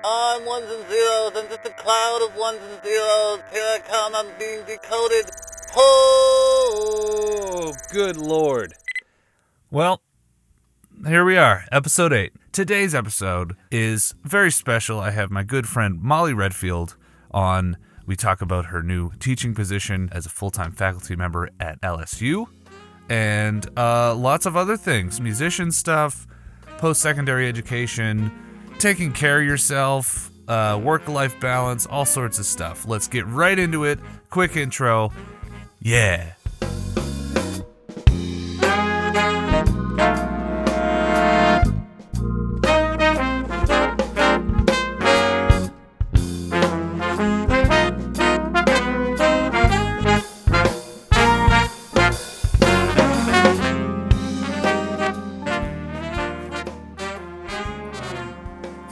I'm ones and zeros. I'm just a cloud of ones and zeros. Here I come. I'm being decoded. Oh, good Lord. Well, here we are, episode 8. Today's episode is very special. I have my good friend Molly Redfield on. We talk about her new teaching position as a full-time faculty member at LSU and lots of other things, musician stuff, post-secondary education, taking care of yourself, work-life balance, all sorts of stuff. Let's get right into it. Quick intro. Yeah.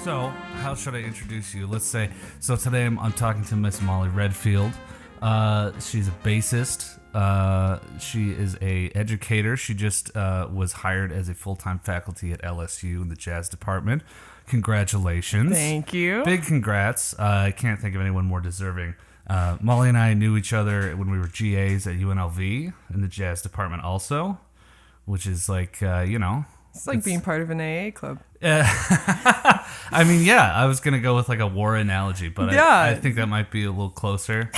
So, how should I introduce you? Let's say, so today I'm talking to Miss Molly Redfield. She's a bassist. She is a educator. She just was hired as a full-time faculty at LSU in the jazz department. Congratulations. Thank you. Big congrats. I can't think of anyone more deserving. Molly and I knew each other when we were GAs at UNLV in the jazz department also, which is like, It's like being part of an AA club. I mean, yeah, I was going to go with like a war analogy, but Yeah. I think that might be a little closer.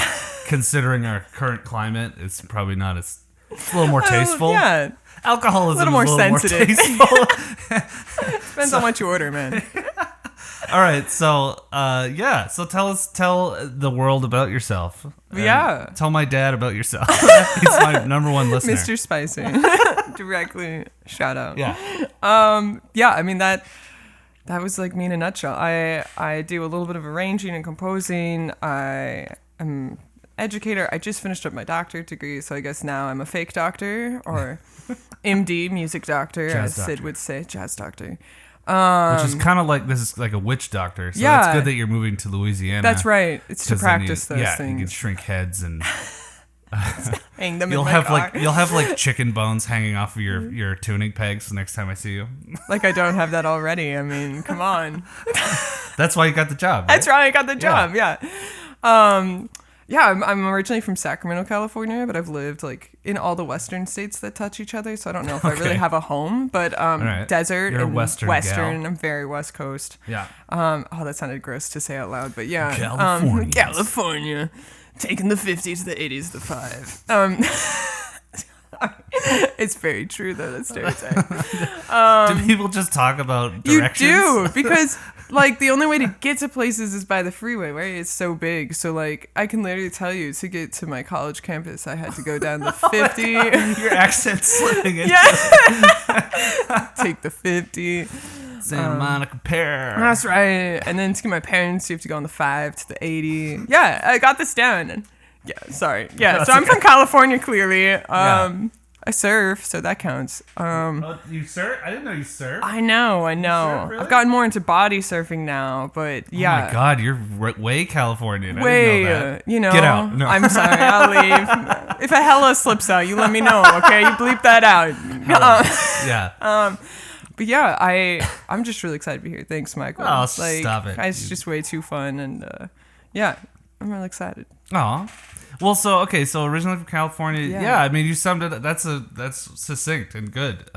Considering our current climate, it's probably not as... It's a little more tasteful. Yeah. Alcoholism A little more is a little sensitive. more tasteful. Depends on what you order, man. All right, so, so tell the world about yourself. Yeah. Tell my dad about yourself. He's my number one listener. Mr. Spicy. Directly shout out. Yeah. I mean, that was like me in a nutshell. I do a little bit of arranging and composing. I am educator. I just finished up my doctorate degree, so I guess now I'm a fake doctor or MD, music doctor, Jazz as Sid doctor. would say, jazz doctor. Which is kind of like, this is like a witch doctor. So Yeah. it's good that you're moving to Louisiana. That's right. It's to 'Cause then practice those you can things. shrink heads and... Hang them You'll in my have car. you'll have like chicken bones hanging off of your tuning pegs the next time I see you. Like I don't have that already. I mean, come on. That's why you got the job. That's right. right. I got the job. Yeah. I'm originally from Sacramento, California, but I've lived like in all the Western states that touch each other. So I don't know if I really have a home, but right. desert You're a and Western gal. I'm very West Coast. Yeah. That sounded gross to say out loud, but yeah. Californians. California. Taking the 50s, the 80s, the 5. It's very true though, that stereotype. Do people just talk about directions? You do, because like the only way to get to places is by the freeway, right? It's so big. So like I can literally tell you, to get to my college campus, I had to go down the 50. Your accent's slipping into Take the 50. Santa Monica Pier. That's right. And then to get my parents, you have to go on the 5 to the 80. Yeah, I got this down. Yeah, sorry. Yeah, That's so I'm okay. from California, clearly. Yeah. I surf, so that counts. You surf? I didn't know you surf. I know. surf, really? I've gotten more into body surfing now, but yeah. Oh my God, you're way Californian. I Way, didn't know that. you know. Get out. No. I'm sorry, I'll leave. If a hella slips out, you let me know, okay? You bleep that out. Yeah. But yeah, I'm just really excited to be here. Thanks, Michael. Oh, stop it. It's just way too fun, and yeah, I'm really excited. Aw. Well, so originally from California. Yeah. Yeah, I mean, you summed it. That's succinct and good.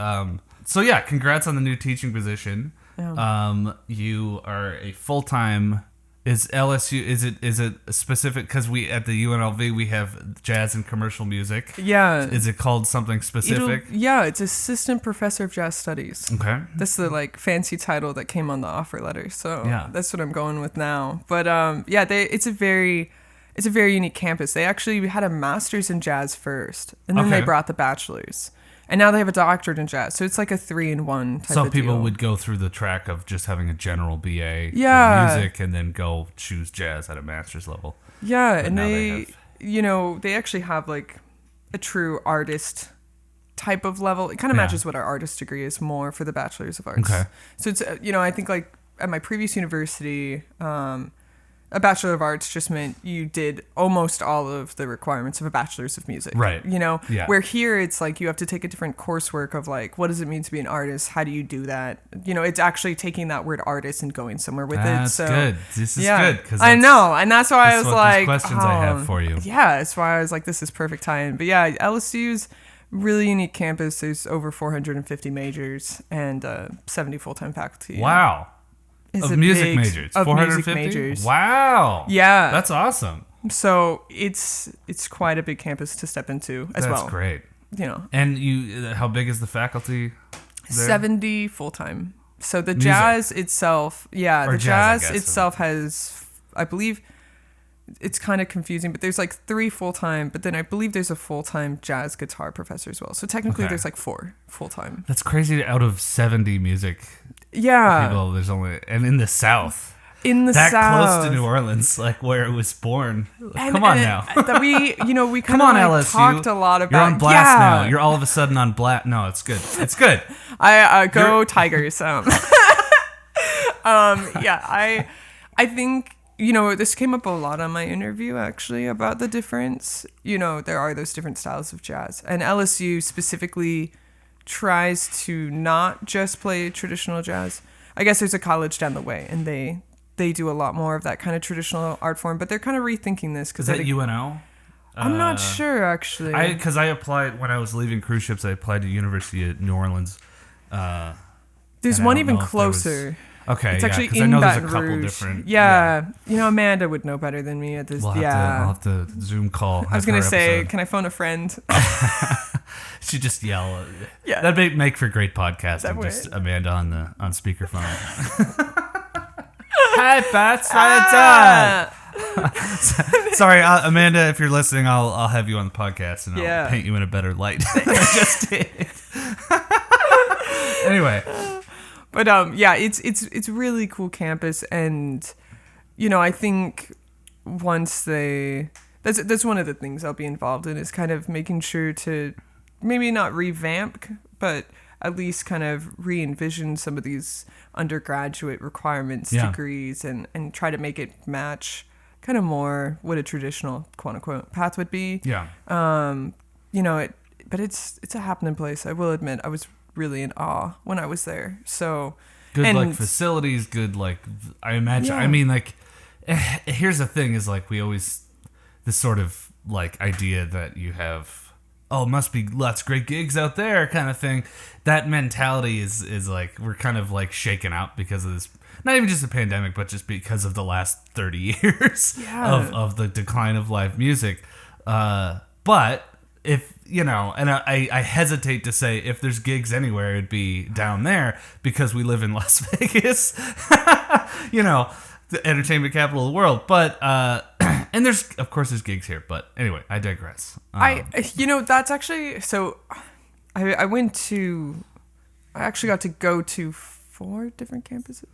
So yeah, congrats on the new teaching position. Yeah. You are a full-time. Is LSU? Is it specific? Because we at the UNLV we have jazz and commercial music. Yeah. Is it called something specific? It's assistant professor of jazz studies. Okay. That's the like fancy title that came on the offer letter. So Yeah. that's what I'm going with now. But it's a very unique campus. They actually had a master's in jazz first, and then they Okay. brought the bachelor's. And now they have a doctorate in jazz. So it's like a 3-in-1 type Some of people deal. would go through the track of just having a general BA Yeah. in music and then go choose jazz at a master's level. Yeah, But and now they have- they actually have like a true artist type of level. It kind of Yeah. matches what our artist degree is more for the bachelor's of arts. Okay. So it's I think like at my previous university, a Bachelor of Arts just meant you did almost all of the requirements of a Bachelor's of Music. Right. You know? Yeah. Where here it's like you have to take a different coursework of like, what does it mean to be an artist? How do you do that? You know, it's actually taking that word artist and going somewhere with it. That's So good. This is yeah. good. Cause I know. And that's why I was like, questions I have for you. Yeah, that's why I was like, this is perfect tie-in. But yeah, LSU's really unique campus. There's over 450 majors and 70 full-time faculty. Wow. It's Of music majors. Of 450? music majors. Wow. Yeah. That's awesome. So it's quite a big campus to step into as well. That's great. You know. And how big is the faculty there? 70 full-time. So the Music. jazz itself, Or the jazz, I jazz guess. itself has, I believe, it's kind of confusing, but there's like 3 full-time, but then I believe there's a full-time jazz guitar professor as well. So technically Okay. there's like 4 full-time. That's crazy. Out of 70 music Yeah. people, there's only, and in the South. In the That South. close to New Orleans, like where it was born. And- Come on and now. That we kind Come of on, like LSU. talked a lot about. You're on blast yeah. now. You're all of a sudden on blast. No, it's good. It's good. I go Tigers. Yeah, I think, you know, this came up a lot on my interview actually about the difference. You know, there are those different styles of jazz, and LSU specifically tries to not just play traditional jazz. I guess there's a college down the way, and they do a lot more of that kind of traditional art form, but they're kind of rethinking this Is that UNO? I'm not sure actually. Because I applied when I was leaving cruise ships. I applied to University of New Orleans. There's and I one don't even know if there was- closer. Okay, It's yeah, actually 'cause I in know there's Baton a couple Rouge. different. Yeah, you know, Amanda would know better than me at this. We'll yeah, have to Zoom call. I was gonna say, can I phone a friend? She just yell. Yeah. That'd make for great podcasting. That would. Just Amanda on speakerphone. Hi, Bats. Hi, Sorry, Amanda. If you're listening, I'll have you on the podcast and Yeah. I'll paint you in a better light than I just did. Anyway, But yeah, it's really cool campus, and you know, I think once that's one of the things I'll be involved in is kind of making sure to maybe not revamp, but at least kind of re-envision some of these undergraduate requirements, Yeah. degrees, and try to make it match kind of more what a traditional quote unquote path would be. yeah. You know, but it's a happening place. I will admit, I was really in awe when I was there. So Good and- like facilities, good like I imagine. Yeah. I mean, like here's the thing: is like we always this sort of like idea that you have. Oh, must be lots of great gigs out there, kind of thing. That mentality is like we're kind of like shaken out because of this. Not even just the pandemic, but just because of the last 30 years Yeah. of the decline of live music. But if you know, and I hesitate to say if there's gigs anywhere, it'd be down there because we live in Las Vegas, you know, the entertainment capital of the world. But and there's of course there's gigs here, but anyway, I digress. you know, that's actually so. I actually got to go to 4 different campuses.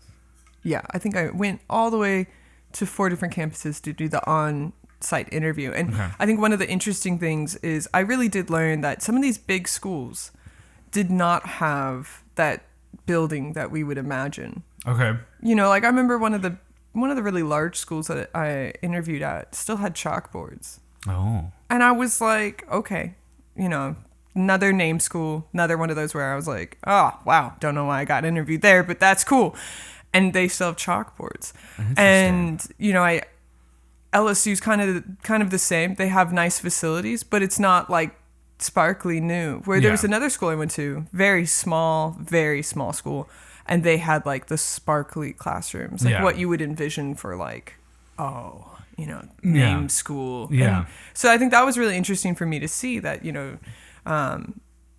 Yeah, I think I went all the way to 4 different campuses to do the on-site interview. And Okay. I think one of the interesting things is I really did learn that some of these big schools did not have that building that we would imagine. Okay. You know, like I remember one of the really large schools that I interviewed at still had chalkboards. Oh. And I was like, okay, you know, another name school, another one of those where I was like, oh, wow, don't know why I got interviewed there, but that's cool. And they still have chalkboards. And, you know, LSU's kind of the same. They have nice facilities, but it's not like sparkly new. Where there was another school I went to, very small school, and they had like the sparkly classrooms, like what you would envision for like, oh, you know, name school. Yeah. And so I think that was really interesting for me to see that, you know,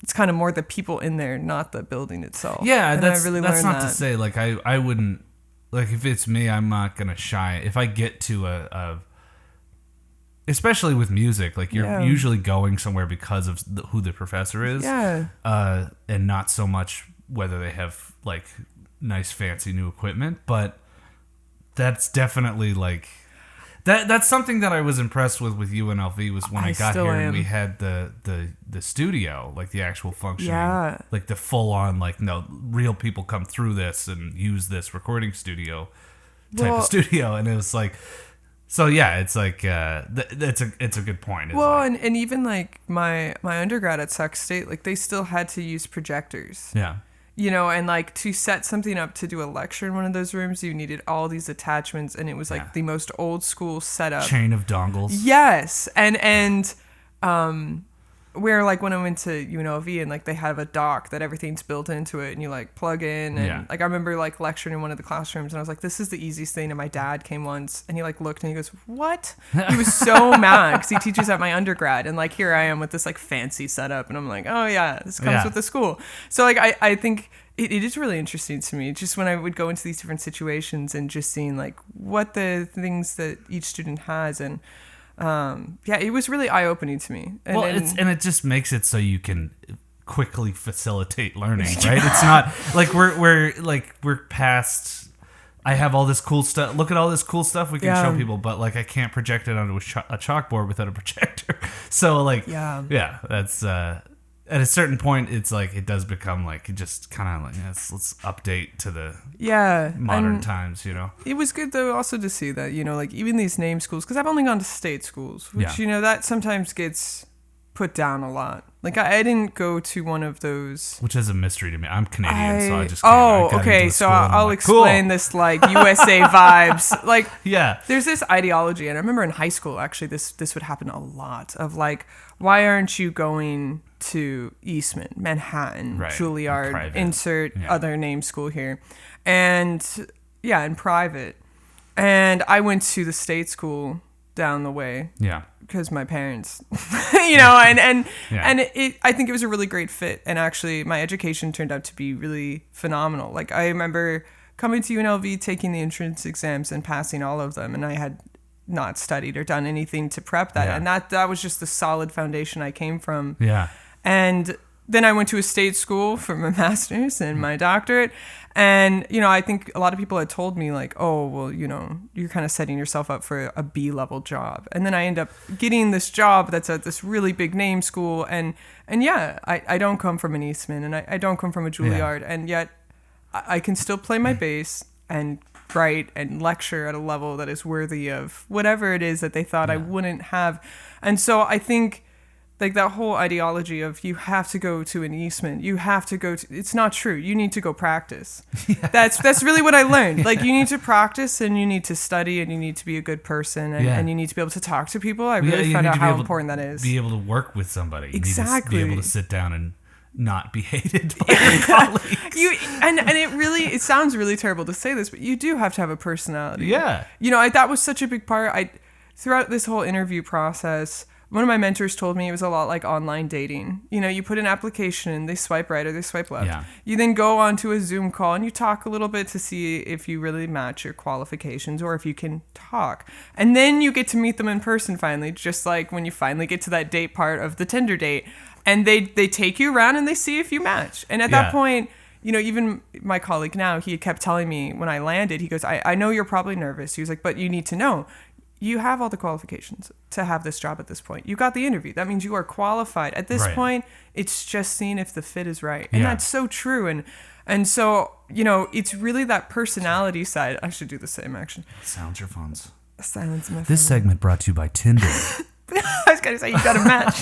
it's kind of more the people in there, not the building itself. Yeah, and that's I really not learned to that. say like I wouldn't like if it's me, I'm not gonna shy. If I get to a especially with music, like you're usually going somewhere because of who the professor is, and not so much whether they have like nice fancy new equipment. But that's definitely like that's something that I was impressed with UNLV was when I got here and we had the studio, like the actual functioning, like the full on like no real people come through this and use this recording studio type of studio, and it was like So yeah, it's like it's a good point. It's Well, like, and even like my undergrad at Sac State, like they still had to use projectors. yeah, You know, and like to set something up to do a lecture in one of those rooms, you needed all these attachments, and it was like Yeah. the most old school setup. chain of dongles. Yes, and where like when I went to UNLV and like they have a dock that everything's built into it, and you like plug in, and Yeah. like I remember like lecturing in one of the classrooms, and I was like, this is the easiest thing. And my dad came once, and he like looked and he goes, "What?" He was so mad because he teaches at my undergrad, and like here I am with this like fancy setup, and I'm like, oh yeah, this comes Yeah. with the school. So like I think. It is really interesting to me, just when I would go into these different situations and just seeing like what the things that each student has, and yeah, it was really eye opening to me. And, Well, it just makes it so you can quickly facilitate learning, right? It's not like we're past. I have all this cool stuff. Look at all this cool stuff we can Yeah. show people, but like I can't project it onto a chalkboard without a projector. So like, Yeah. that's at a certain point, it's like it does become like just kind of like let's update to the modern and times, you know. It was good though also to see that, you know, like even these name schools, because I've only gone to state schools, which Yeah. you know that sometimes gets put down a lot. Like I didn't go to one of those. Which is a mystery to me. I'm Canadian, so I just can't. I got okay. into a So school and I'm I'll like, explain cool. this like USA vibes. Like Yeah. there's this ideology, and I remember in high school actually this would happen a lot of like, why aren't you going to Eastman, Manhattan, Right. Juilliard, Private. insert Yeah. other name school here, and yeah, in private. And I went to the state school down the way Yeah. because my parents, you know, and Yeah. I think it was a really great fit, and actually my education turned out to be really phenomenal. Like I remember coming to UNLV, taking the entrance exams and passing all of them, and I had not studied or done anything to prep that, Yeah. and that was just the solid foundation I came from. Yeah. And then I went to a state school for my master's and my doctorate. And, you know, I think a lot of people had told me like, oh, well, you know, you're kind of setting yourself up for a B-level job. And then I end up getting this job that's at this really big name school. And yeah, I don't come from an Eastman, and I don't come from a Juilliard. Yeah. And yet I can still play my bass and write and lecture at a level that is worthy of whatever it is that they thought I wouldn't have. And so I think like that whole ideology of you have to go to an Eastman, you have to go to, it's not true. You need to go practice. Yeah. That's really what I learned. Like you need to practice, and you need to study, and you need to be a good person, and you need to be able to talk to people. I really found out how important that is. Be able to work with somebody. Exactly. You need to be able to sit down and not be hated by your colleagues. And it sounds really terrible to say this, but you do have to have a personality. Yeah. You know, that was such a big part. Throughout this whole interview process, one of my mentors told me it was a lot like online dating. You know, you put an application in, they swipe right or they swipe left. Yeah. You then go onto a Zoom call and you talk a little bit to see if you really match your qualifications or if you can talk. And then you get to meet them in person finally, just like when you finally get to that date part of the Tinder date. And they take you around and they see if you match. And at that point, you know, even my colleague now, he kept telling me when I landed, he goes, I know you're probably nervous. He was like, but you need to know, you have all the qualifications to have this job at this point. You got the interview. That means you are qualified. At this point, it's just seeing if the fit is right. And that's so true. And so, you know, it's really that personality side. I should do the same, actually. Sounds your phones. Silence my phone. This segment brought to you by Tinder. I was going to say, you got a match.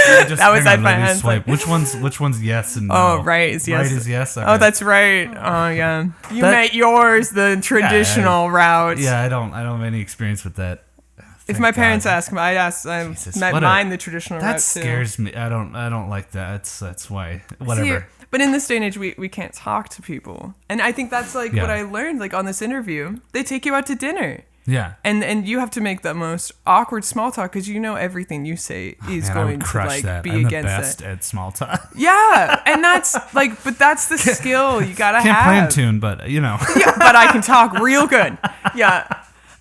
That was at my hands. Swipe. Which one's yes and no? Oh, right is yes. Right is yes. Okay. Oh, that's right. Oh, yeah. You met yours the traditional route. Yeah, I don't have any experience with that. If my parents ask me, I'd ask. I met mine the traditional route that scares me. I don't like that. That's why. Whatever. See, but in this day and age, we can't talk to people, and I think that's like what I learned. Like on this interview, they take you out to dinner. Yeah. And you have to make the most awkward small talk because you know everything you say is going to like that. be I'm against the best it. at small talk. Yeah, and that's like, but that's the skill you gotta Can't have. play in tune, but you know. Yeah, but I can talk real good. Yeah.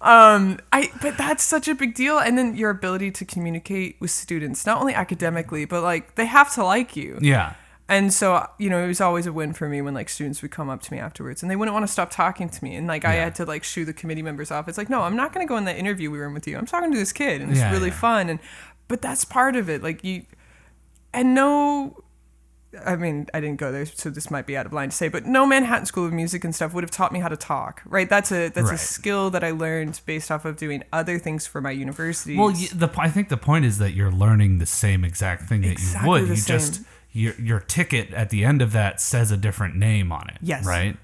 But that's such a big deal. And then your ability to communicate with students, not only academically, but like they have to like you. Yeah. And so, you know, it was always a win for me when like students would come up to me afterwards and they wouldn't want to stop talking to me. And like I had to like shoo the committee members off. It's like, no, I'm not going to go in that interview room with you. I'm talking to this kid and it's really fun. But that's part of it. Like I mean, I didn't go there, so this might be out of line to say, but no Manhattan School of Music and stuff would have taught me how to talk, right? That's a Right. skill that I learned based off of doing other things for my university. Well, I think the point is that you're learning the same exact thing that Exactly you would. the You same. just your ticket at the end of that says a different name on it. Yes. Right.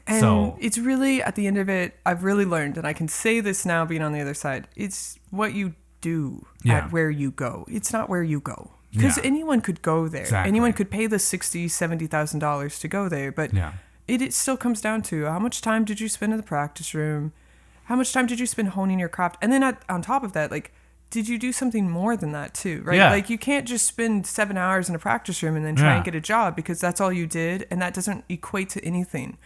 And So it's really, at the end of it, I've really learned, and I can say this now being on the other side, it's what you do Yeah. at where you go. It's not where you go. Because Yeah. anyone could go there. Exactly. Anyone could pay the $60,000-$70,000 to go there. But Yeah. it still comes down to how much time did you spend in the practice room? How much time did you spend honing your craft? And then on top of that, like, did you do something more than that too, right? Yeah. Like, you can't just spend 7 hours in a practice room and then try Yeah. and get a job because that's all you did, and that doesn't equate to anything.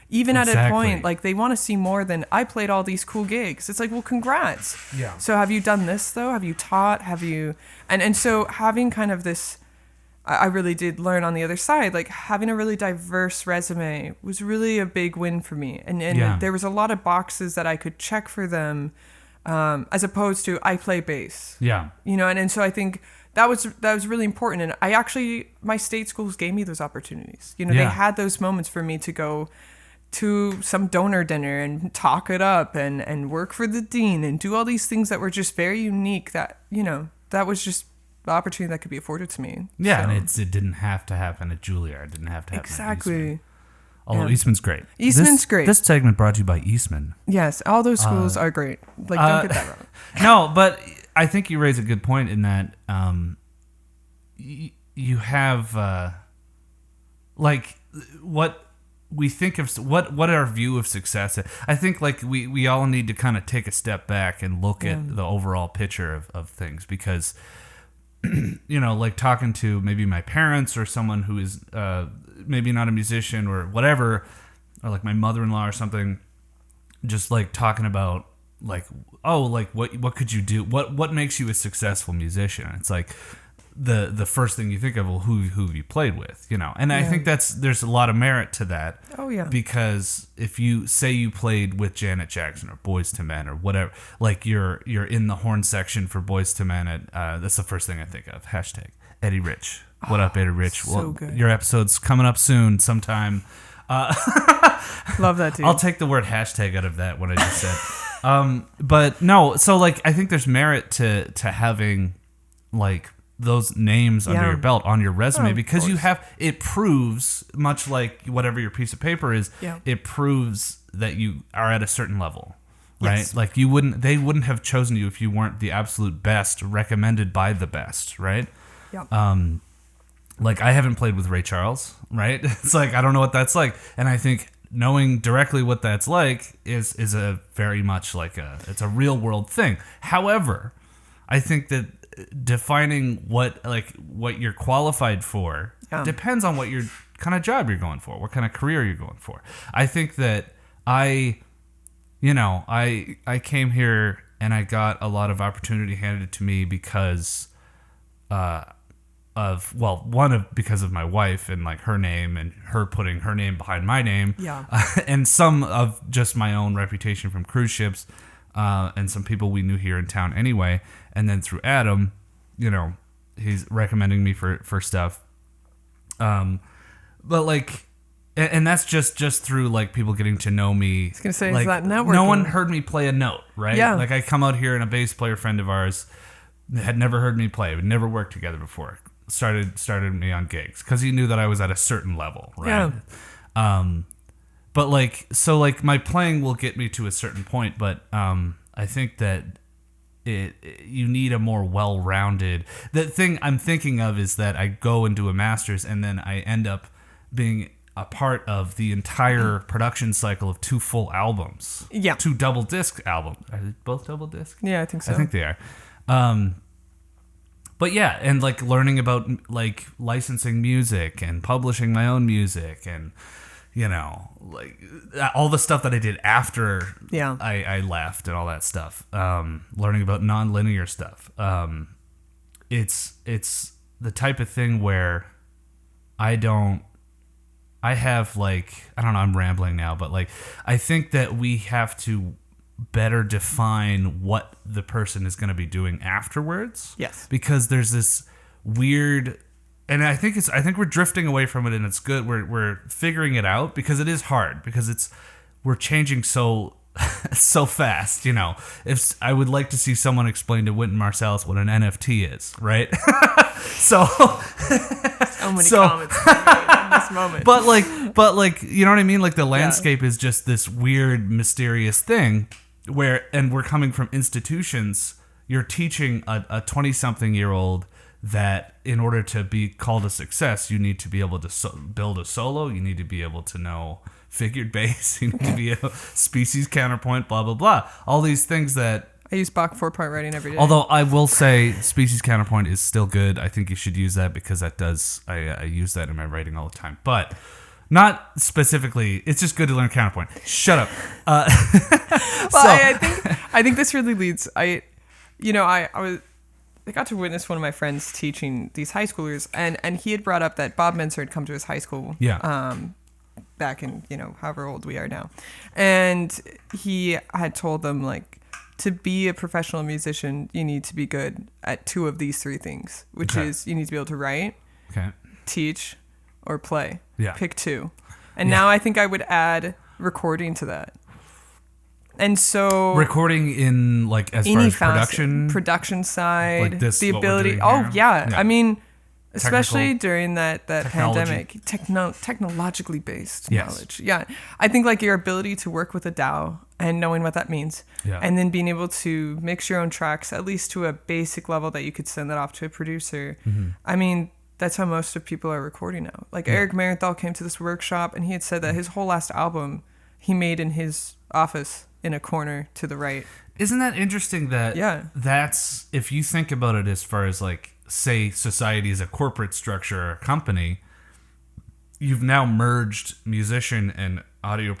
Even at a Exactly. point, like, they want to see more than I played all these cool gigs. It's like, well, congrats. Yeah. So have you done this though? Have you taught? Have you? And so having kind of this, I really did learn on the other side, like having a really diverse resume was really a big win for me. And Yeah. there was a lot of boxes that I could check for them, as opposed to I play bass. Yeah. You know, and so I think that was really important. And I actually, my state schools gave me those opportunities. You know, Yeah. they had those moments for me to go to some donor dinner and talk it up and work for the dean and do all these things that were just very unique, that, you know, that was just the opportunity that could be afforded to me. Yeah, So- and it didn't have to happen at Juilliard. It didn't have to happen at Eastman. exactly. Although Yeah. Eastman's great. Eastman's great. This segment brought to you by Eastman. Yes, all those schools are great. Like, don't get that wrong. No, but I think you raise a good point in that you have like what we think of what our view of success is. I think like we all need to kind of take a step back and look at the overall picture of things, because you know, like talking to maybe my parents or someone who is maybe not a musician or whatever, or like my mother-in-law or something, just like talking about like, oh, like what could you do? What makes you a successful musician? It's like the first thing you think of, well, who have you played with, you know? And I think there's a lot of merit to that. Oh, yeah. Because if you say you played with Janet Jackson or Boyz II Men or whatever, like you're in the horn section for Boyz II Men, that's the first thing I think of. Hashtag Eddie Rich. What up, Eddie Rich? So good. Your episode's coming up soon sometime. Love that, dude. I'll take the word hashtag out of that, what I just said. But no, so like I think there's merit to having like those names under Yeah. your belt on your resume, Oh, of because you course. have, it proves, much like whatever your piece of paper is, Yeah. it proves that you are at a certain level, right? Yes. Like they wouldn't have chosen you if you weren't the absolute best, recommended by the best, right? Yeah. Like I haven't played with Ray Charles, right? It's like I don't know what that's like, and I think knowing directly what that's like is a very much like it's a real world thing. However, I think that defining what you're qualified for depends on what your kind of job you're going for, what kind of career you're going for. I think that I came here and I got a lot of opportunity handed to me because because of my wife and like her name and her putting her name behind my name, and some of just my own reputation from cruise ships, and some people we knew here in town anyway, and then through Adam, you know, he's recommending me for stuff, but like, and that's just through like people getting to know me. I was gonna say, like, is that networking? no one heard me play a note, right? Yeah. Like I come out here and a bass player friend of ours had never heard me play. We'd never worked together before. Started me on gigs because he knew that I was at a certain level, right? Yeah. But like, so like my playing will get me to a certain point, but I think that you need a more well-rounded. The thing I'm thinking of is that I go and do a master's, and then I end up being a part of the entire production cycle of 2 full albums. Yeah. 2 double disc albums. Are they both double disc? Yeah, I think so. I think they are. But yeah, and like learning about like licensing music and publishing my own music, and you know, like all the stuff that I did after I left and all that stuff. Learning about non-linear stuff. It's the type of thing where I have like, I don't know, I'm rambling now, but like I think that we have to better define what the person is going to be doing afterwards. Yes. Because there's this weird and I think we're drifting away from it, and it's good. We're figuring it out because it is hard because we're changing so fast. You know, if I would like to see someone explain to Wynton Marsalis what an NFT is, right? So many comments in this moment. But like, you know what I mean? Like the landscape is just this weird, mysterious thing and we're coming from institutions. You're teaching a 20-something-year-old that in order to be called a success, you need to be able to build a solo. You need to be able to know figured bass. You need to be a species counterpoint, blah, blah, blah. All these things that... I use Bach 4-part writing every day. Although I will say species counterpoint is still good. I think you should use that because that does... I use that in my writing all the time. But not specifically... It's just good to learn counterpoint. Shut up. Well, I think this really leads... I got to witness one of my friends teaching these high schoolers, and he had brought up that Bob Menser had come to his high school back in, however old we are now. And he had told them, like, to be a professional musician, you need to be good at two of these three things, which is you need to be able to write, teach, or play. Yeah. Pick two. And now I think I would add recording to that. And so recording in like as far as production side, like this, the ability. Yeah. I mean, especially during that pandemic, technologically based knowledge. Yeah, I think like your ability to work with a DAW and knowing what that means, and then being able to mix your own tracks at least to a basic level that you could send that off to a producer. Mm-hmm. I mean, that's how most of people are recording now. Like Eric Marienthal came to this workshop and he had said that his whole last album he made in his office in a corner to the right. Isn't that interesting that that's, if you think about it as far as like, say society is a corporate structure or a company, you've now merged musician and audio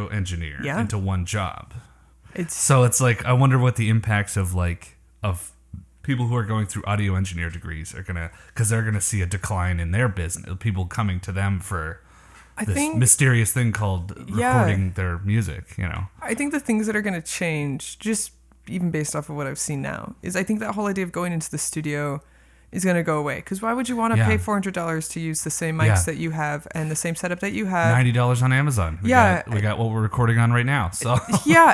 engineer into one job. So it's like, I wonder what the impacts of people who are going through audio engineer degrees are because they're gonna see a decline in their business, people coming to them for mysterious thing called recording their music, I think the things that are going to change, just even based off of what I've seen now, is I think that whole idea of going into the studio is going to go away. Because why would you want to pay $400 to use the same mics that you have and the same setup that you have? $90 on Amazon. We got what we're recording on right now. So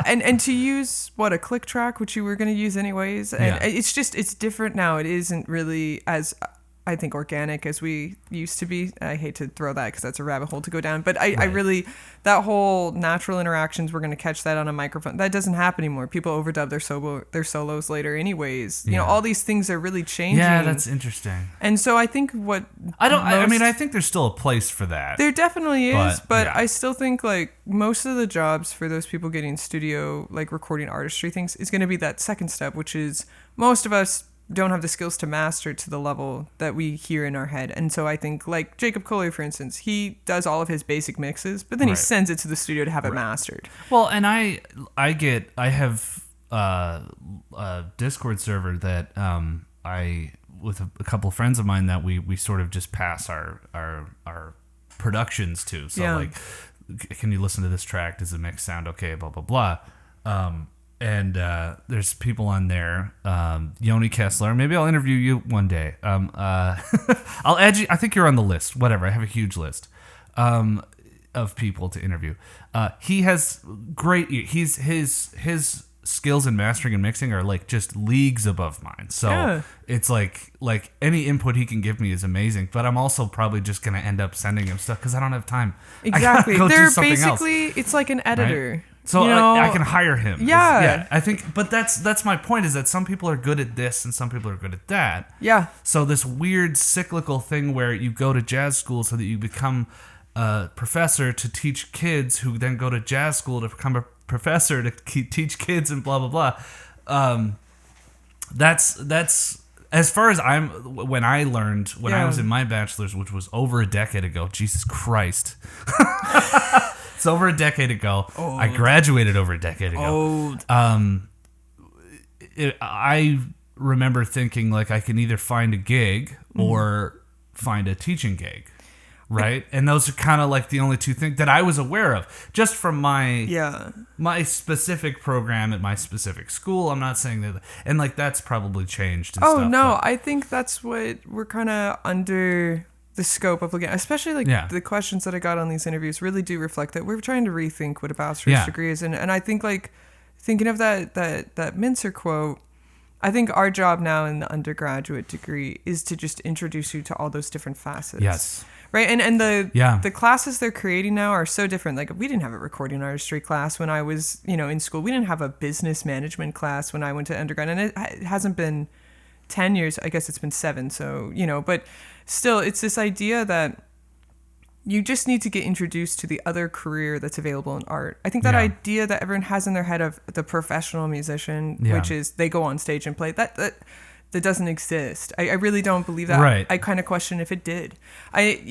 and to use a click track, which you were going to use anyways, and it's different now. It isn't really as, I think, organic as we used to be. I hate to throw that because that's a rabbit hole to go down, but I really, that whole natural interactions, we're going to catch that on a microphone. That doesn't happen anymore. People overdub their solos later anyways. All these things are really changing. Yeah, that's interesting. And so I think I think there's still a place for that. There definitely is, but I still think like most of the jobs for those people getting studio, like recording artistry things, is going to be that second step, which is most of us don't have the skills to master to the level that we hear in our head. And so I think like Jacob Collier, for instance, he does all of his basic mixes, but then he sends it to the studio to have it mastered. Well, and I have a Discord server that with a couple of friends of mine that we sort of just pass our productions to. So like, can you listen to this track? Does the mix sound okay? Blah, blah, blah. And there's people on there, Yoni Kessler. Maybe I'll interview you one day. I'll add you. I think you're on the list. Whatever. I have a huge list of people to interview. He has great. His skills in mastering and mixing are like just leagues above mine. So it's like any input he can give me is amazing. But I'm also probably just gonna end up sending him stuff because I don't have time. Exactly. They're basically it's like an editor. Right? So I can hire him. Yeah. I think, but that's my point, is that some people are good at this and some people are good at that. Yeah. So this weird cyclical thing where you go to jazz school so that you become a professor to teach kids, who then go to jazz school to become a professor to teach kids, and blah, blah, blah. That's as far as when I was in my bachelor's, which was over a decade ago. Jesus Christ. It's over a decade ago. Old. I graduated over a decade ago. Old. I remember thinking like I can either find a gig or find a teaching gig. right? And those are kind of like the only two things that I was aware of, just from my specific program at my specific school. I'm not saying that, and like that's probably changed. And Oh stuff, no, but, I think that's what we're kind of under the scope of looking at, especially like the questions that I got on these interviews really do reflect that we're trying to rethink what a bachelor's degree is, and I think like thinking of that Mincer quote. I think our job now in the undergraduate degree is to just introduce you to all those different facets. Yes. Right. And the classes they're creating now are so different. Like we didn't have a recording artistry class when I was, in school. We didn't have a business management class when I went to undergrad. And it hasn't been 10 years. I guess it's been 7. So, but still it's this idea that you just need to get introduced to the other career that's available in art. I think that idea that everyone has in their head of the professional musician, which is they go on stage and play, that doesn't exist. I really don't believe that. Right. I kind of question if it did. That's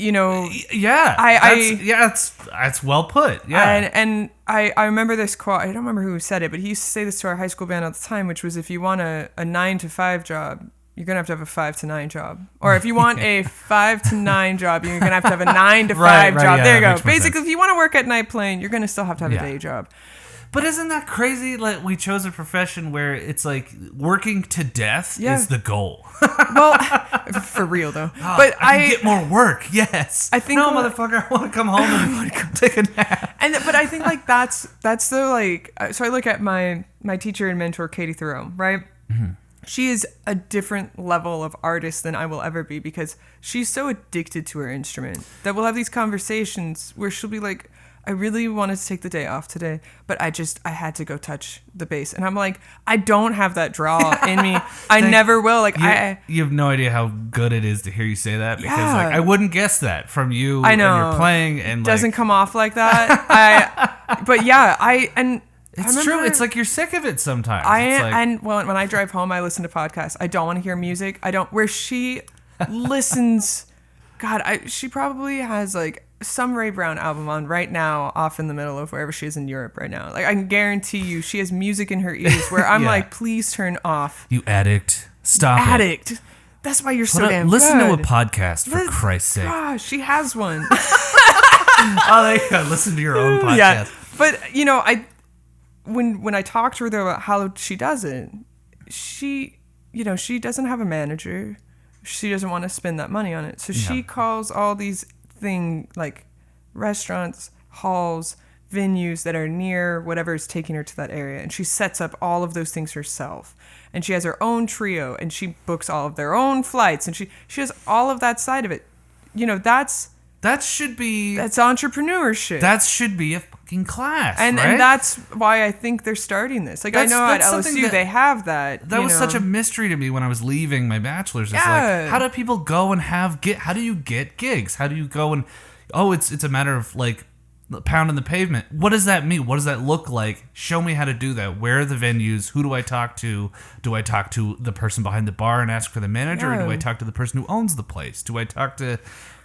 well put. Yeah. And I remember this quote. I don't remember who said it, but he used to say this to our high school band all the time, which was, if you want a 9 to 5 job, you're going to have a 5 to 9 job. Or if you want a 5 to 9 job, you're going to have a 9 to 5 job. Yeah, there you go. Basically, if you want to work at night playing, you're going to still have to have a day job. But isn't that crazy? Like, we chose a profession where it's like working to death is the goal. Well, for real though. But I can get more work. Yes. I think motherfucker, I want to come home and take a nap. But I think like that's the like. So I look at my teacher and mentor Katie Thoreau, right? Mm-hmm. She is a different level of artist than I will ever be, because she's so addicted to her instrument that we'll have these conversations where she'll be like, I really wanted to take the day off today, but I had to go touch the bass. And I'm like, I don't have that draw in me. I never will. Like you have no idea how good it is to hear you say that, because like I wouldn't guess that from you. I know. And you're playing and doesn't like, come off like that. But yeah, it's true. It's like you're sick of it sometimes. When I drive home, I listen to podcasts. I don't want to hear music. Where she listens, she probably has like some Ray Brown album on right now, off in the middle of wherever she is in Europe right now. Like I can guarantee you, she has music in her ears where I'm like, please turn off. You addict. Stop it. Addict. That's why you're so damn listen good. to a podcast, for Christ's sake. Gosh, she has one. There you go. Listen to your own podcast. Yeah. But, when I talk to her though about how she does it, she doesn't have a manager. She doesn't want to spend that money on it. So she calls all these things like restaurants, halls, venues that are near whatever is taking her to that area. And she sets up all of those things herself. And she has her own trio, and she books all of their own flights, and she has all of that side of it. That's entrepreneurship. That should be a fucking class, and right? And that's why I think they're starting this. Like, I know at LSU they have that. That was such a mystery to me when I was leaving my bachelor's. It's like, how do people go and how do you get gigs? How do you go and it's a matter of like pounding the pavement. What does that mean? What does that look like? Show me how to do that. Where are the venues? Who do I talk to? Do I talk to the person behind the bar and ask for the manager, or do I talk to the person who owns the place? Do I talk to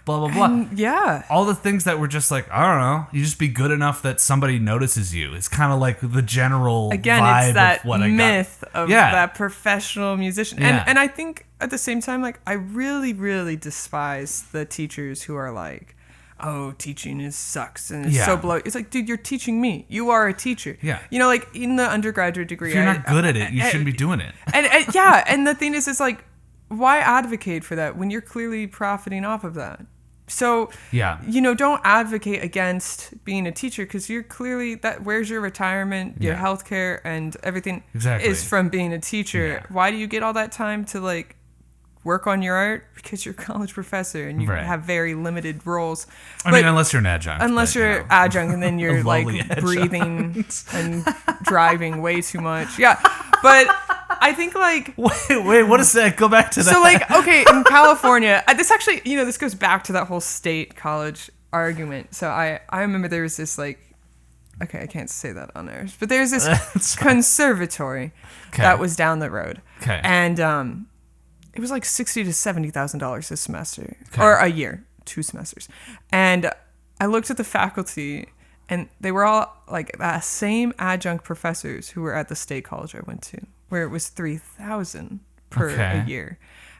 blah, blah, blah. All the things that were just like, I don't know, you just be good enough that somebody notices you. It's kind of like the general vibe it's that of what myth of that professional musician. And I think at the same time, like, I really, really despise the teachers who are like, oh, teaching sucks and it's so blow. It's like, dude, you're teaching me. You are a teacher. Yeah. Like in the undergraduate degree. If you're not good at it, you shouldn't be doing it. And the thing is, it's like, why advocate for that when you're clearly profiting off of that? So, don't advocate against being a teacher, because you're clearly where's your retirement, your healthcare, and everything is from being a teacher. Yeah. Why do you get all that time to like work on your art? Because you're a college professor and you have very limited roles. I mean, unless you're an adjunct. Unless you're adjunct, and then you're like breathing and driving way too much. Yeah. But I think like... Wait, what is that? Go back to that. So like, okay, in California, this actually, this goes back to that whole state college argument. So I remember there was this like, okay, I can't say that on air, but there's this conservatory that was down the road. Okay. And it was like $60,000 to $70,000 a semester, or a year, 2 semesters. And I looked at the faculty, and they were all like the same adjunct professors who were at the state college I went to, where it was $3,000 per a year.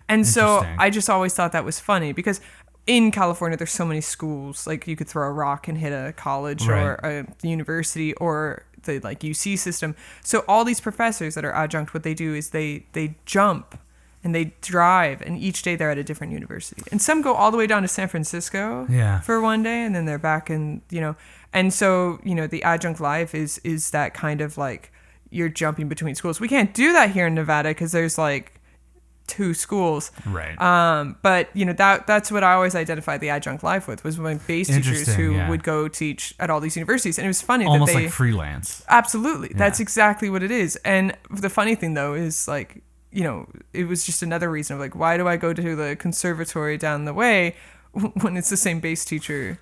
And so I just always thought that was funny, because in California, there's so many schools. Like you could throw a rock and hit a college or a university or the like UC system. So all these professors that are adjunct, what they do is they jump and they drive, and each day they're at a different university. And some go all the way down to San Francisco for one day, and then they're back in, And so, the adjunct life is that kind of like you're jumping between schools. We can't do that here in Nevada because there's like 2 schools. Right. But that's what I always identified the adjunct life with, was my bass teachers who would go teach at all these universities. And it was funny almost that they like freelance. Absolutely. Yeah. That's exactly what it is. And the funny thing though is like, it was just another reason of like, why do I go to the conservatory down the way when it's the same bass teacher?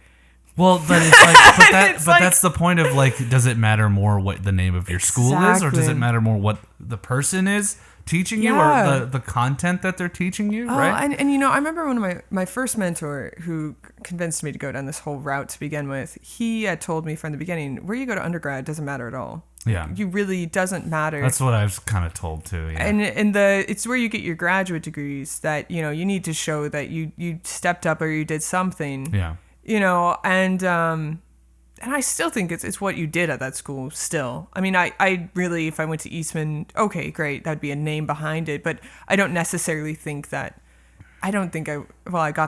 Well, but it's like, that's the point of like, does it matter more what the name of your school is, or does it matter more what the person is teaching you, or the content that they're teaching you, right? And I remember one of my first mentor who convinced me to go down this whole route to begin with, he had told me from the beginning, where you go to undergrad doesn't matter at all. Yeah. You really doesn't matter. That's what I was kind of told too. Yeah. And it's where you get your graduate degrees that, you need to show that you stepped up or you did something. Yeah. And I still think it's what you did at that school still. I mean, I really, if I went to Eastman, okay, great, that'd be a name behind it, but I don't necessarily think that, I got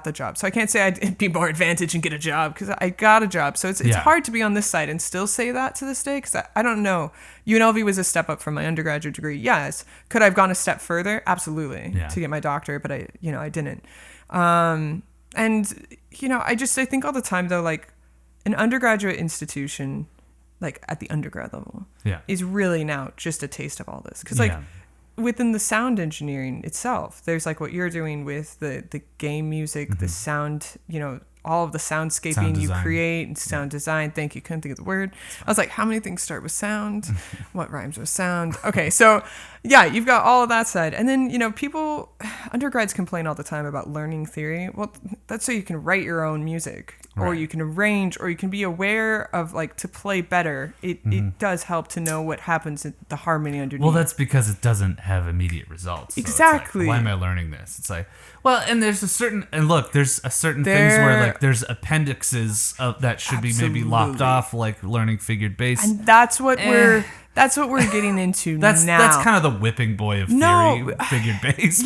the job. So I can't say I'd be more advantaged and get a job because I got a job. So it's hard to be on this side and still say that to this day because I don't know. UNLV was a step up from my undergraduate degree. Yes. Could I have gone a step further? Absolutely. To get my doctorate, but I didn't. I think all the time though, like an undergraduate institution, like at the undergrad level, is really now just a taste of all this. Because within the sound engineering itself, there's like what you're doing with the game music, the sound, all of the soundscaping you create and sound design. Thank you. Couldn't think of the word. I was like, how many things start with sound? What rhymes with sound? Okay. So you've got all of that side. And then, undergrads complain all the time about learning theory. Well, that's so you can write your own music. Or you can arrange, or you can be aware of like to play better. It does help to know what happens in the harmony underneath. Well, that's because it doesn't have immediate results. So exactly. It's like, why am I learning this? It's like, well, and there's a certain things where like there's appendixes that should be maybe lopped off, like learning figured bass. And that's what we're getting into now. That's kind of the whipping boy of theory, figured bass.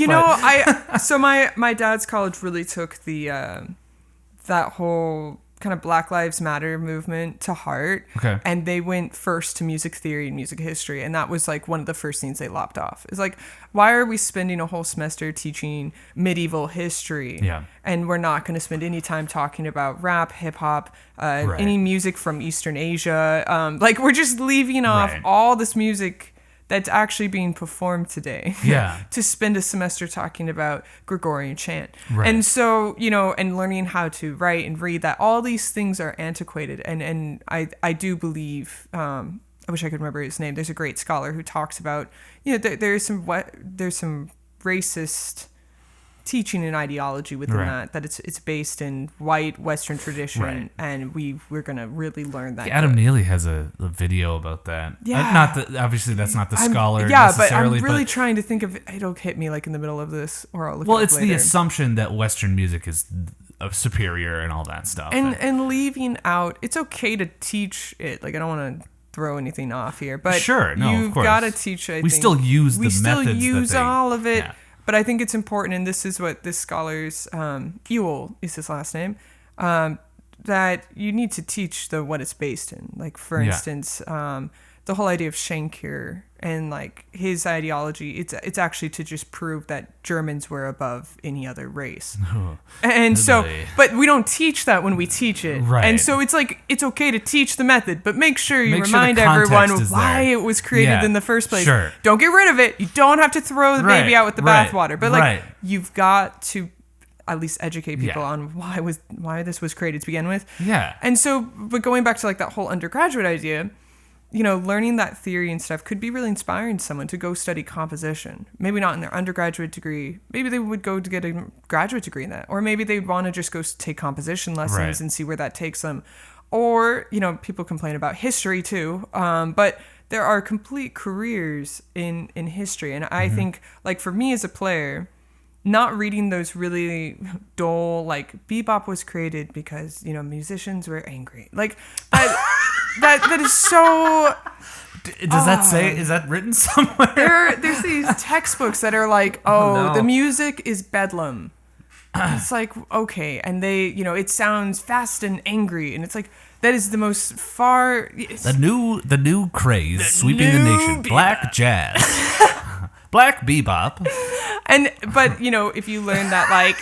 So my dad's college really took the that whole kind of Black Lives Matter movement to heart. Okay. And they went first to music theory and music history. And that was like one of the first things they lopped off. It's like, why are we spending a whole semester teaching medieval history? Yeah. And we're not going to spend any time talking about rap, hip hop, any music from Eastern Asia. We're just leaving off all this music that's actually being performed today. To spend a semester talking about Gregorian chant. And so, and learning how to write and read, that all these things are antiquated. And I do believe, I wish I could remember his name. There's a great scholar who talks about, there's some racist teaching and ideology within that it's based in white Western tradition, and we're gonna really learn that. Adam Neely has a video about that. Not that obviously that's not the scholar but I'm really trying to think of it'll hit me like in the middle of this, or I'll look. Well, it's later. The assumption that Western music is superior and all that stuff, and leaving out. It's okay to teach it. Like I don't want to throw anything off here, but you've got to teach. We still use all of it. But I think it's important, and this is what this scholar's, Ewell is his last name, that you need to teach what it's based in. Like, for instance, the whole idea of Schenker and, like, his ideology, it's actually to just prove that Germans were above any other race. And so, but we don't teach that when we teach it. And so it's like, it's okay to teach the method, but make sure you remind everyone why it was created in the first place. Don't get rid of it. You don't have to throw the baby out with the bathwater. But, like, you've got to at least educate people on why this was created to begin with. And so, but going back to, like, that whole undergraduate idea, learning that theory and stuff could be really inspiring to someone to go study composition. Maybe not in their undergraduate degree. Maybe they would go to get a graduate degree in that. Or maybe they'd want to just go take composition lessons and see where that takes them. Or, people complain about history too. But there are complete careers in history. And I think, like, for me as a player, not reading those really dull, like, bebop was created because, musicians were angry. Like, that is so... Does that say, is that written somewhere? There's these textbooks that are like, no. the music is bedlam. It's like, okay. And they, it sounds fast and angry. And it's like, that is the most far... The new craze sweeping the nation. Bebop. Black jazz. Black bebop. But if you learn that, like,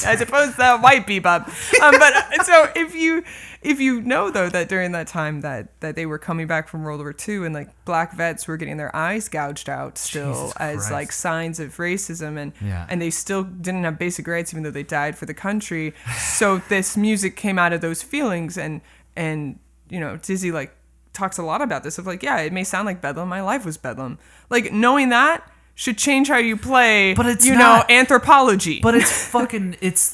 as opposed to white bebop. But so if you know, though, that during that time that they were coming back from World War II and, like, black vets were getting their eyes gouged out still Jesus as Christ. like signs of racism, and they still didn't have basic rights even though they died for the country. So this music came out of those feelings, and Dizzy, like, talks a lot about this of, like, yeah, it may sound like bedlam. My life was bedlam. Like, knowing that should change how you play, but it's not anthropology. But it's fucking, it's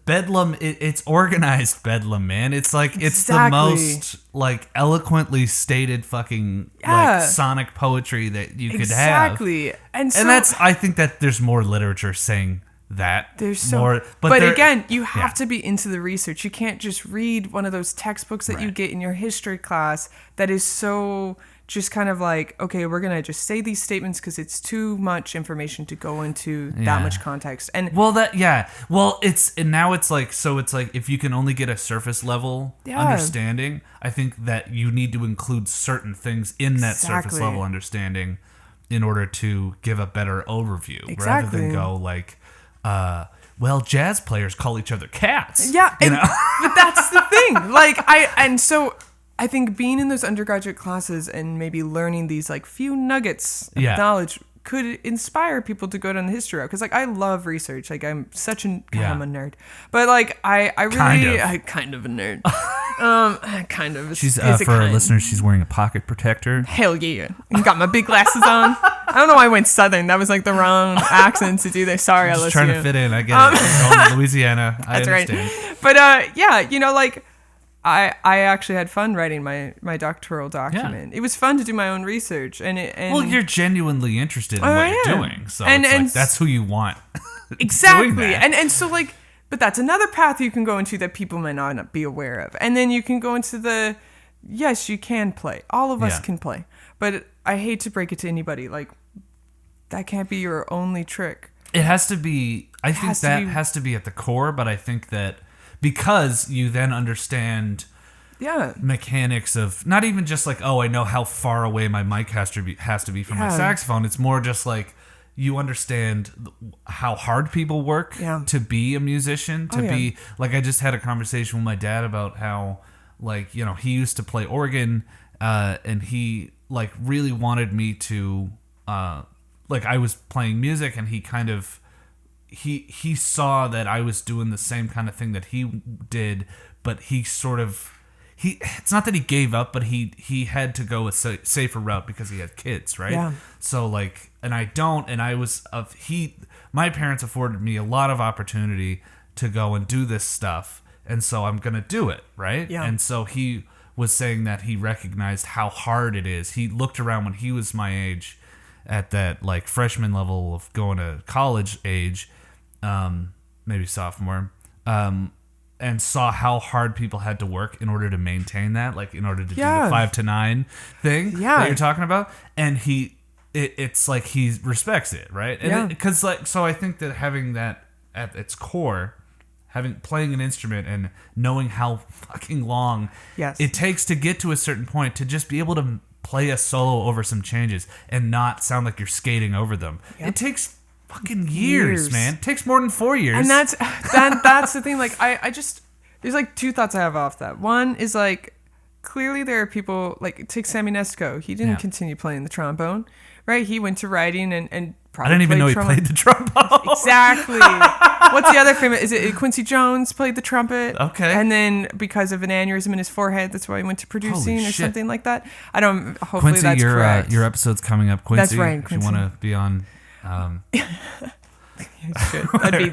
bedlam. It's organized bedlam, man. It's like, it's the most, like, eloquently stated fucking, like, sonic poetry that you could have. Exactly. And that's, I think that there's more literature saying that. There's more, but again, you have to be into the research. You can't just read one of those textbooks that you get in your history class that is so just kind of like, okay, we're gonna just say these statements because it's too much information to go into that much context. And now it's like, so it's like, if you can only get a surface level understanding, I think that you need to include certain things in that surface level understanding in order to give a better overview, rather than go like, well, jazz players call each other cats. Yeah, but that's the thing. Like, I think being in those undergraduate classes and maybe learning these, like, few nuggets of knowledge could inspire people to go down the history route. Because, like, I love research. Like, I'm such I'm a nerd. But, like, I really... I'm kind of a nerd. Kind of. She's, for our listeners, she's wearing a pocket protector. Hell yeah. And got my big glasses on. I don't know why I went Southern. That was, like, the wrong accent to do there. Sorry, I was trying to fit in. I get it. Going to Louisiana. I understand. Right. But, like... I actually had fun writing my doctoral document. Yeah. It was fun to do my own research, and well, you're genuinely interested in what you're doing, so it's like, that's who you want. Exactly, and so, like, but that's another path you can go into that people might not be aware of, and then you can go into yes, you can play. All of us can play, but I hate to break it to anybody, like, that can't be your only trick. It has to be. I think that has to be at the core, but I think that. Because you then understand mechanics of not even just like, oh, I know how far away my mic has to be from my saxophone. It's more just like you understand how hard people work to be a musician, to be like, I just had a conversation with my dad about how, like, he used to play organ and he, like, really wanted me to like, I was playing music and he kind of he saw that I was doing the same kind of thing that he did, but he sort of it's not that he gave up, but he had to go a safer route because he had kids, right? Yeah. So, like, and I don't, and I was my parents afforded me a lot of opportunity to go and do this stuff, and so I'm gonna do it, right? Yeah. And so he was saying that he recognized how hard it is. He looked around when he was my age, at that, like, freshman level of going to college age, maybe sophomore, and saw how hard people had to work in order to maintain that, like, in order to do the 5 to 9 thing that you're talking about. And it's like he respects it, right? And because, like, so I think that having that at its core, playing an instrument and knowing how fucking long it takes to get to a certain point, to just be able to play a solo over some changes and not sound like you're skating over them. It takes fucking years, man. It takes more than 4 years. And that's the thing. Like, I just, there's, like, two thoughts I have off that. One is, like, clearly there are people, like, take Sammy Nesco. He didn't continue playing the trombone, right? He went to writing and probably I didn't even know he played the trombone. Exactly. What's the other famous? Is it Quincy Jones played the trumpet? Okay. And then because of an aneurysm in his forehead, that's why he went to producing or something like that. I don't. Hopefully Quincy, that's correct. Your episode's coming up, Quincy. That's right, Quincy. If you want to be on.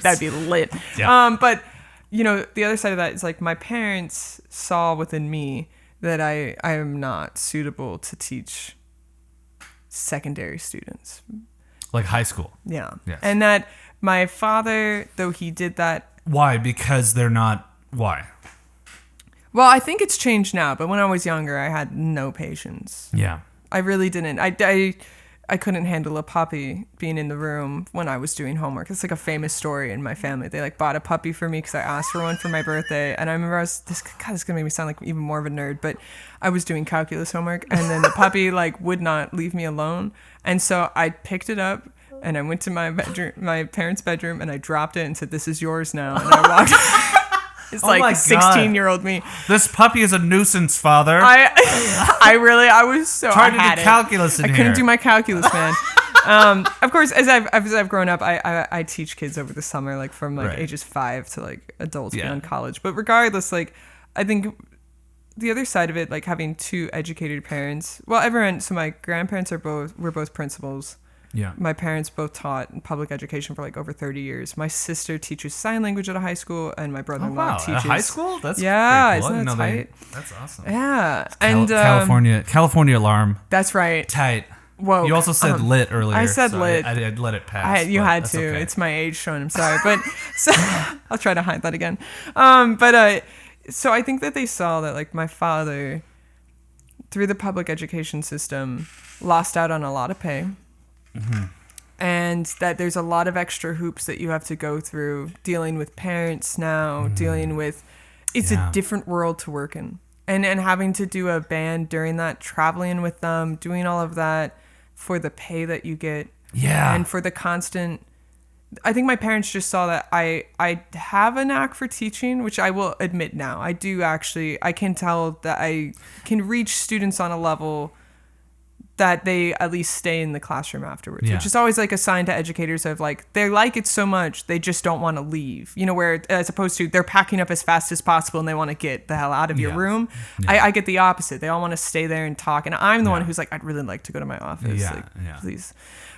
That'd be lit. Yeah. But the other side of that is, like, my parents saw within me that I am not suitable to teach secondary students. Like high school. Yeah. Yes. And that my father, though he did that. Why? Because they're not. Why? Well, I think it's changed now, but when I was younger, I had no patience. Yeah. I really didn't. I couldn't handle a puppy being in the room when I was doing homework. It's like a famous story in my family. They like bought a puppy for me because I asked for one for my birthday. And I remember this is gonna make me sound like even more of a nerd, but I was doing calculus homework, and then the puppy like would not leave me alone. And so I picked it up and I went to my bedroom, my parents' bedroom, and I dropped it and said, "This is yours now." And I walked. It's Oh my like God. 16-year-old me. This puppy is a nuisance, father. I was so Trying to I had do it. calculus in I here. couldn't do my calculus, man. Of course, as I've grown up, I teach kids over the summer, like from like Right. ages 5 to like adults Yeah. beyond college. But regardless, like I think the other side of it, like having two educated parents. Well, everyone. So my grandparents were both principals. Yeah. My parents both taught in public education for like over 30 years. My sister teaches sign language at a high school, and my Oh, brother-in-law wow. teaches. At high school? That's Yeah, pretty cool. I isn't didn't that know they- tight? That's awesome. Yeah, and California alarm. that's right. Tight. Whoa. You also said lit earlier. I said so lit. I'd let it pass. You but had that's to. okay. It's my age showing. I'm sorry, but so, I'll try to hide that again. So I think that they saw that like my father, through the public education system, lost out on a lot of pay. Mm-hmm. And that there's a lot of extra hoops that you have to go through dealing with parents now, dealing with, it's Yeah. a different world to work in. And having to do a band during that, traveling with them, doing all of that for the pay that you get. Yeah. And for the constant, I think my parents just saw that I have a knack for teaching, which I will admit now. I do actually, I can tell that I can reach students on a level that they at least stay in the classroom afterwards, Yeah. which is always like a sign to educators of like, they like it so much, they just don't want to leave, you know, where as opposed to they're packing up as fast as possible and they want to get the hell out of your Yeah. room. Yeah. I get the opposite. They all want to stay there and talk. And I'm the one Yeah. who's like, I'd really like to go to my office. Yeah, Like, yeah. please.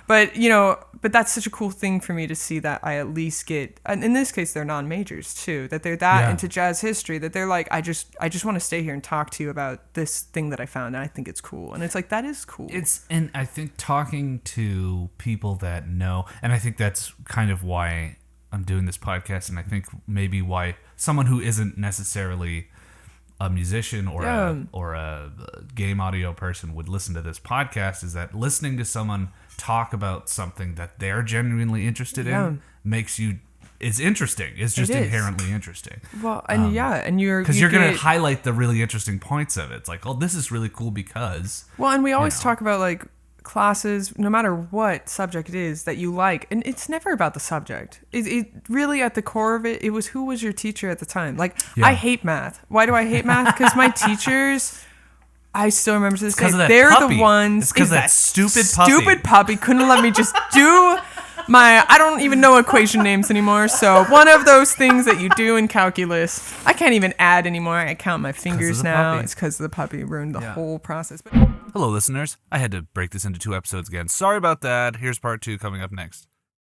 But, you know, but that's such a cool thing for me to see that I at least get, and in this case, they're non-majors too, that they're that Yeah. into jazz history, that they're like, I just want to stay here and talk to you about this thing that I found. And I think it's cool. And it's like, that is cool. And I think talking to people that know, and I think that's kind of why I'm doing this podcast, and I think maybe why someone who isn't necessarily a musician or a game audio person would listen to this podcast is that listening to someone talk about something that they're genuinely interested in makes you, it's interesting. It's just It is. inherently interesting. Well, and and you're Because going to highlight the really interesting points of it. It's like, oh, this is really cool because. Well, and we always know. talk about like classes, no matter what subject it is that you like, and it's never about the subject. It really at the core of it, it was who was your teacher at the time. Like Yeah. I hate math. Why do I hate math? Because my teachers, I still remember to this day, of that they're puppy. the ones. It's 'cause is that stupid stupid puppy couldn't let me just do my. I don't even know equation names anymore. So one of those things that you do in calculus, I can't even add anymore. I count my fingers the now. puppy. It's because the puppy ruined the Yeah. whole process. But Hello, listeners. I had to break this into 2 episodes again. Sorry about that. Here's part 2 coming up next.